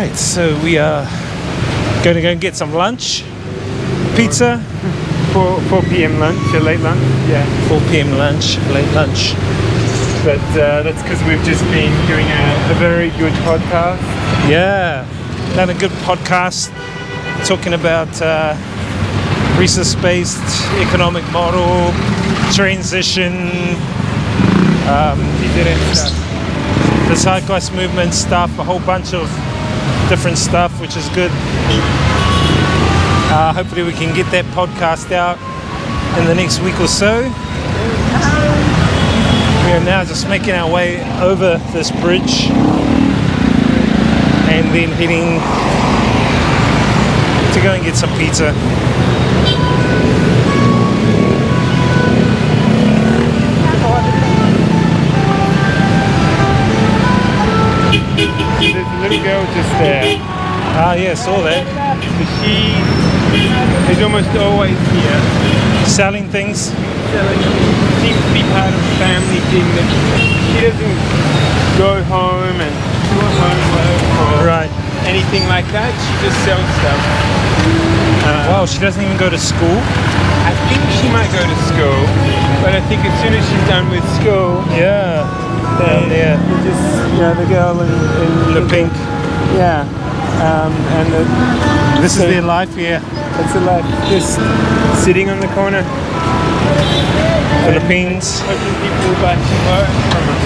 Alright, so we are going to go and get some lunch. Pizza. 4 p.m. lunch, a late lunch, yeah. 4 p.m. lunch, late lunch. But that's because we've just been doing a very good podcast. Yeah, done a good podcast talking about resource-based economic model, transition, the zeitgeist movement stuff, a whole bunch of different stuff, which is good. Hopefully we can get that podcast out in the next week or so. We are now just making our way over this bridge and then heading to go and get some pizza. There's a little girl just there. Ah, yeah, saw that. She is almost always here. Selling things. Seems to be part of the family thing that she doesn't go home and do her homework or anything like that. She just sells stuff. Wow, she doesn't even go to school? I think she might go to school, but I think as soon as she's done with school, yeah, down there, just the girl in the pink. Yeah, and this is their life here. It's a life, just sitting on the corner. Philippines. Hoping people will buy some more from us.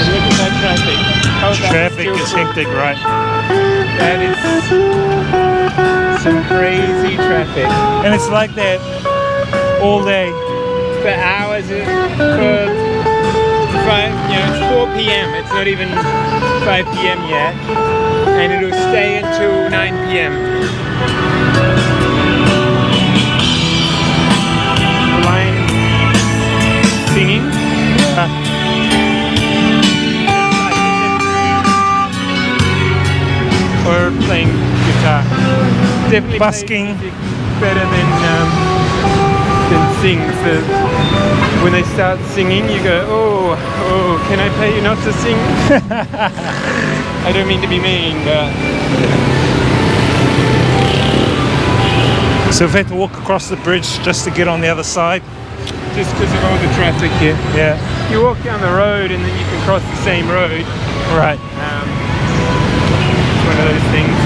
Look at that traffic. Traffic is hectic, right? That is some crazy traffic. And it's like that all day. For hours, for 5, it's 4 p.m. It's not even 5 p.m. yet, and it'll stay until 9 p.m. The lion singing. Or playing guitar. Definitely busking. Better than sing. So when they start singing, you go, oh, can I pay you not to sing? I don't mean to be mean, but... So we've had to walk across the bridge just to get on the other side? Just because of all the traffic here. Yeah. You walk down the road and then you can cross the same road. Right. It's one of those things.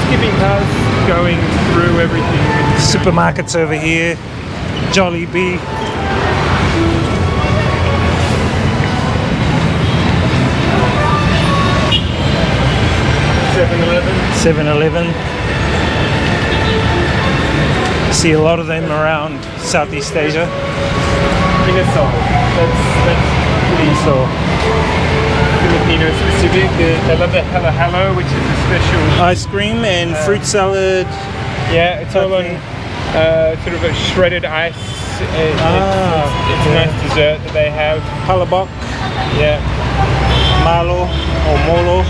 Skipping past, going through everything. Supermarkets over here. Jollibee. 7-Eleven. See a lot of them around Southeast Asia. Minnesota. That's Minnesota. Filipino specific. They love the hello, which is a special ice cream and fruit salad. Yeah, it's all on sort of a shredded ice. It's a nice dessert that they have. Halabok. Yeah. Malo or molo.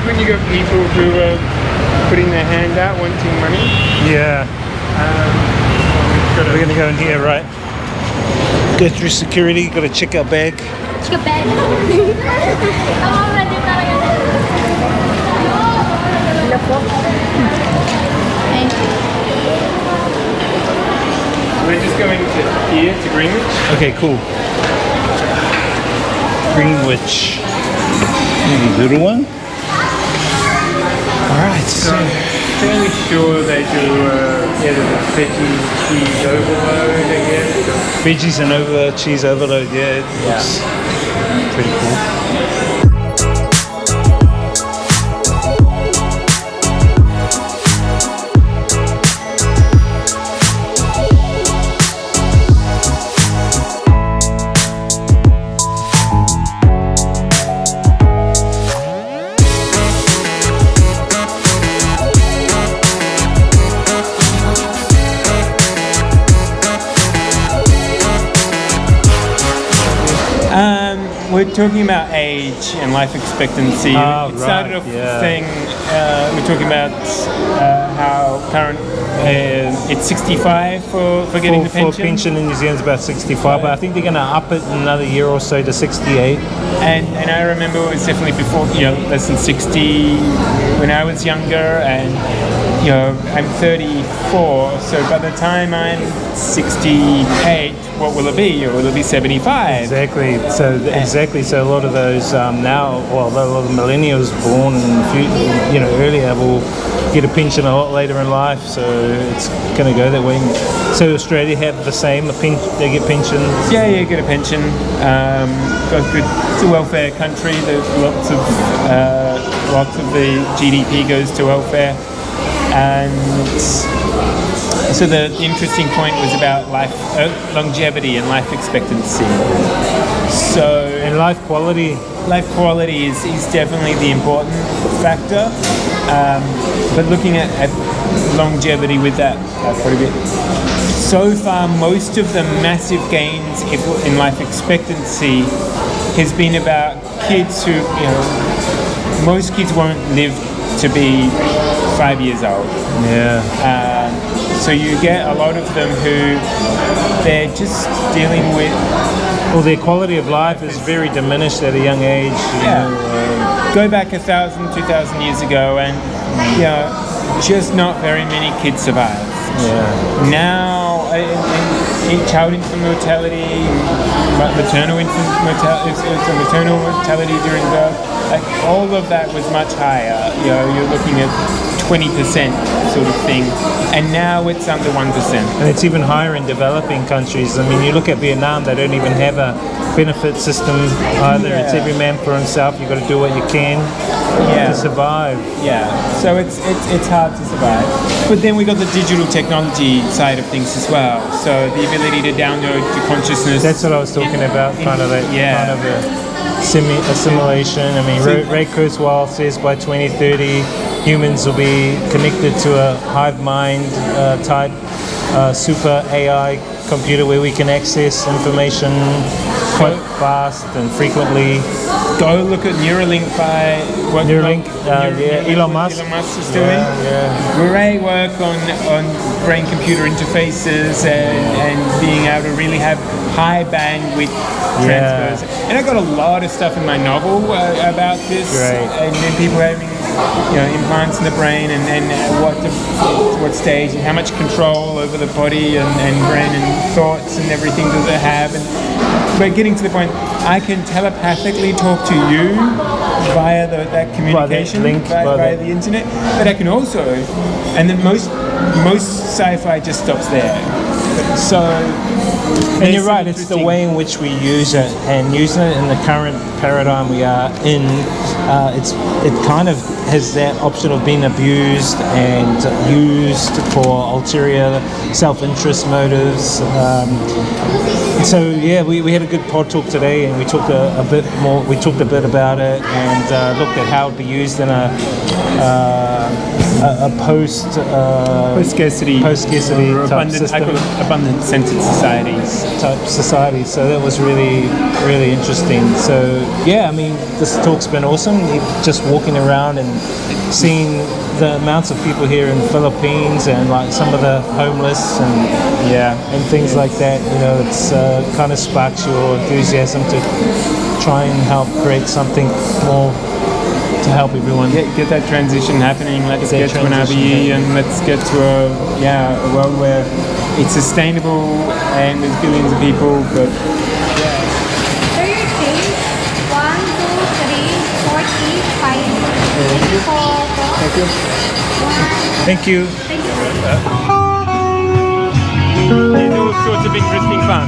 When you got people who are putting their hand out wanting money. Yeah. We're going to go in here, right? Go through security, got to check our bag. Check a bag. We're just going to here, to Greenwich. Okay, cool. Greenwich. Little one. Alright, so I'm fairly sure they do the veggie cheese overload, I guess. Veggies and cheese overload, yeah, it looks pretty cool. talking about age and life expectancy. It started off saying we're talking about how current it's 65 for getting the pension. For pension in New Zealand's about 65, but I think they're going to up it in another year or so to 68. And I remember it was definitely before, less than 60 when I was younger, and I'm 34, so by the time I'm 68, what will it be? Or will it be 75? Exactly. So a lot of those now, well, a lot of the millennials born earlier will get a pension a lot later in life. So it's going to go that way. So Australia have the same. They get pensions. Yeah, get a pension. Got good. It's a welfare country. There's lots of the GDP goes to welfare. And so the interesting point was about longevity and life expectancy. And life quality. Life quality is definitely the important factor. But looking at longevity with that quite a bit. So far, most of the massive gains in life expectancy has been about kids who, most kids won't live to be 5 years old. Yeah. So you get a lot of them who they're just dealing with. Well, their quality of life is very diminished at a young age. Go back 1,000, 2,000 years ago, and just not very many kids survive. Yeah. Now, child infant mortality, maternal mortality during birth, all of that was much higher. You're looking at 20% sort of thing, and now it's under 1%. And it's even higher in developing countries. I mean, you look at Vietnam; they don't even have a benefit system either. Yeah. It's every man for himself. You've got to do what you can to survive. Yeah, so it's hard to survive. But then we got the digital technology side of things as well. So the ability to download your consciousness. That's what I was talking about. Kind of assimilation. I mean, Ray Kurzweil says by 2030, humans will be connected to a hive mind type super AI computer where we can access information quite fast and frequently. Go look at Neuralink by Elon Musk is doing. Great work on brain-computer interfaces and being able to really have high bandwidth transfers. And I got a lot of stuff in my novel about this. Great. And then people having implants in the brain and what stage and how much control over the body and brain and thoughts and everything does it have. And we're getting to the point I can telepathically talk to you via that communication via the internet, but I can also, and then most sci-fi just stops there. So, and you're right, it's the way in which we use it, and using it in the current paradigm we are in, it kind of has that option of being abused and used for ulterior self-interest motives. So yeah, we had a good pod talk today, and we talked a bit more. We talked a bit about it and looked at how it would be used in a post-scarcity or type system, abundant-centered society. So that was really, really interesting. So yeah, I mean, this talk's been awesome. Just walking around and seeing the amounts of people here in the Philippines and like some of the homeless and things like that. It's kind of sparks your enthusiasm to try and help create something more to help everyone. Get that transition happening. Let's get to an RBE and let's get to a world where it's sustainable and there's billions of people. But So your change 1, 2, 3, 4, 5, 6, 4. thank you. Thank you. There's all sorts of interesting fun.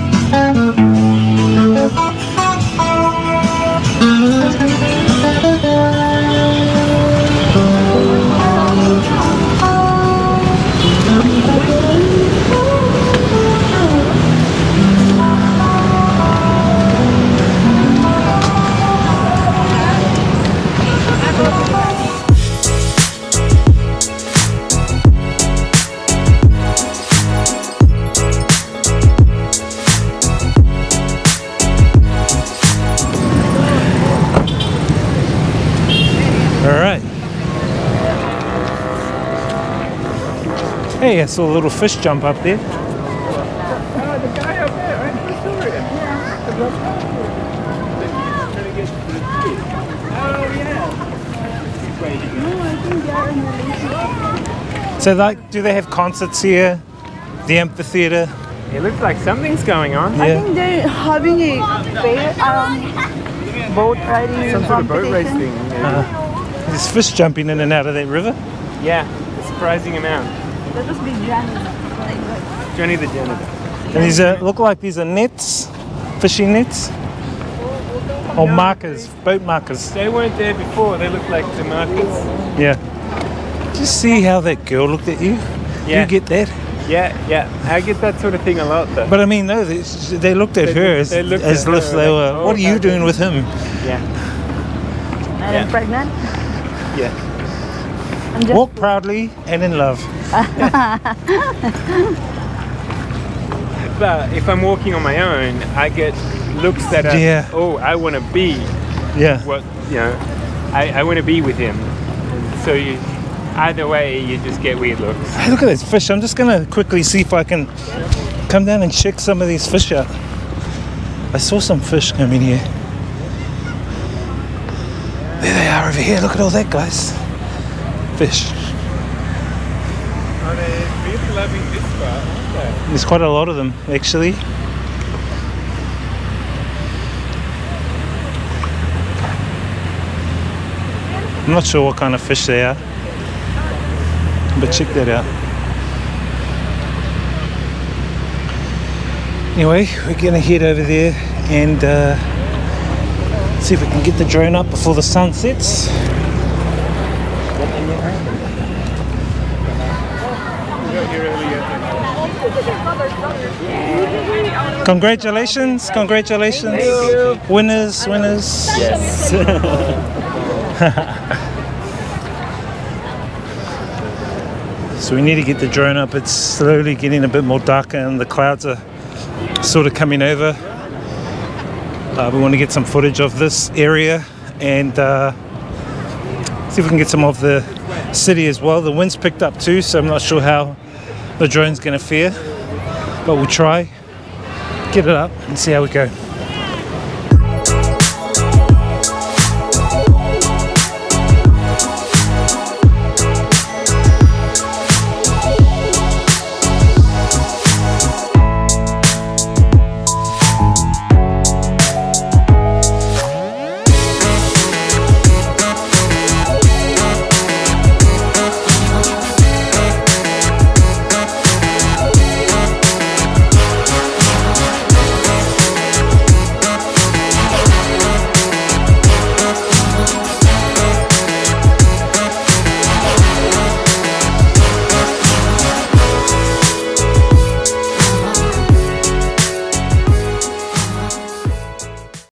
All right. Hey, I saw a little fish jump up there. Oh, the guy up there, I never saw him. So, like, do they have concerts here? The amphitheater? It looks like something's going on. I Yeah. think they're having a fair, boat riding Some sort of boat race competition. thing. Yeah. There's fish jumping in and out of that river. Yeah, a surprising amount. That must be Johnny. Johnny the janitor. And these look like these are nets, fishing nets, or markers, boat markers. They weren't there before. They look like the markers. Yeah. Just see how that girl looked at you. Yeah. You get that? Yeah, yeah. I get that sort of thing a lot, though. But I mean, no, they looked at her as, they looked as at if her they like, were, oh, what are you okay. doing with him? Yeah, And Yeah. I'm pregnant. yeah. I'm just Walk proudly and in love. But if I'm walking on my own, I get looks that are, Yeah. oh, I want to be Yeah. what, you know, I want to be with him. So you, either way, you just get weird looks. Hey, look at this fish. I'm just going to quickly see if I can come down and check some of these fish out. I saw some fish come in here. There they are over here. Look at all that, guys. Fish. Oh, they're really loving this spot, aren't they? There's quite a lot of them, actually. I'm not sure what kind of fish they are, but check that out. Anyway, we're gonna head over there and see if we can get the drone up before the sun sets. Congratulations, congratulations. Winners, winners. Yes. So we need to get the drone up. It's slowly getting a bit more darker and the clouds are sort of coming over. We want to get some footage of this area and see if we can get some of the city as well. The wind's picked up too, so I'm not sure how the drone's going to fare, but we'll try, get it up and see how we go.